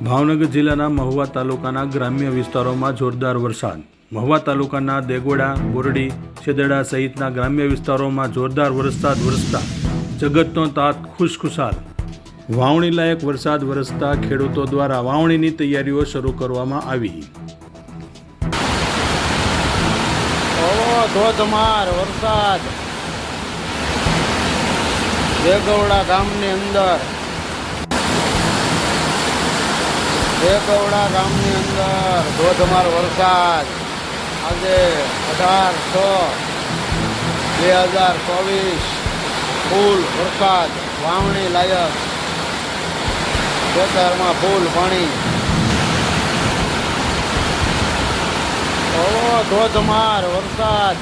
ભાવનગર જિલ્લાના મહુવા તાલુકાના ગ્રામ્ય વિસ્તારોમાં જોરદાર વરસાદ. મહુવા તાલુકાના દેગોડા, બોરડી, છેદડા સહિતના ગ્રામ્ય વિસ્તારોમાં જોરદાર વરસાદ વરસતા જગતનો તાત ખુશખુશાલ. વાવણી લાયક વરસાદ વરસતા ખેડૂતો દ્વારા વાવણીની તૈયારીઓ શરૂ કરવામાં આવી. ધોધમાર વરસાદ દેગોડા ગામની અંદર ધોધમાર વરસાદ આજે 18/6/2024 ફૂલ વરસાદ વાવણી લાયક ખેતરમાં ફૂલ પાણી. ધોધમાર વરસાદ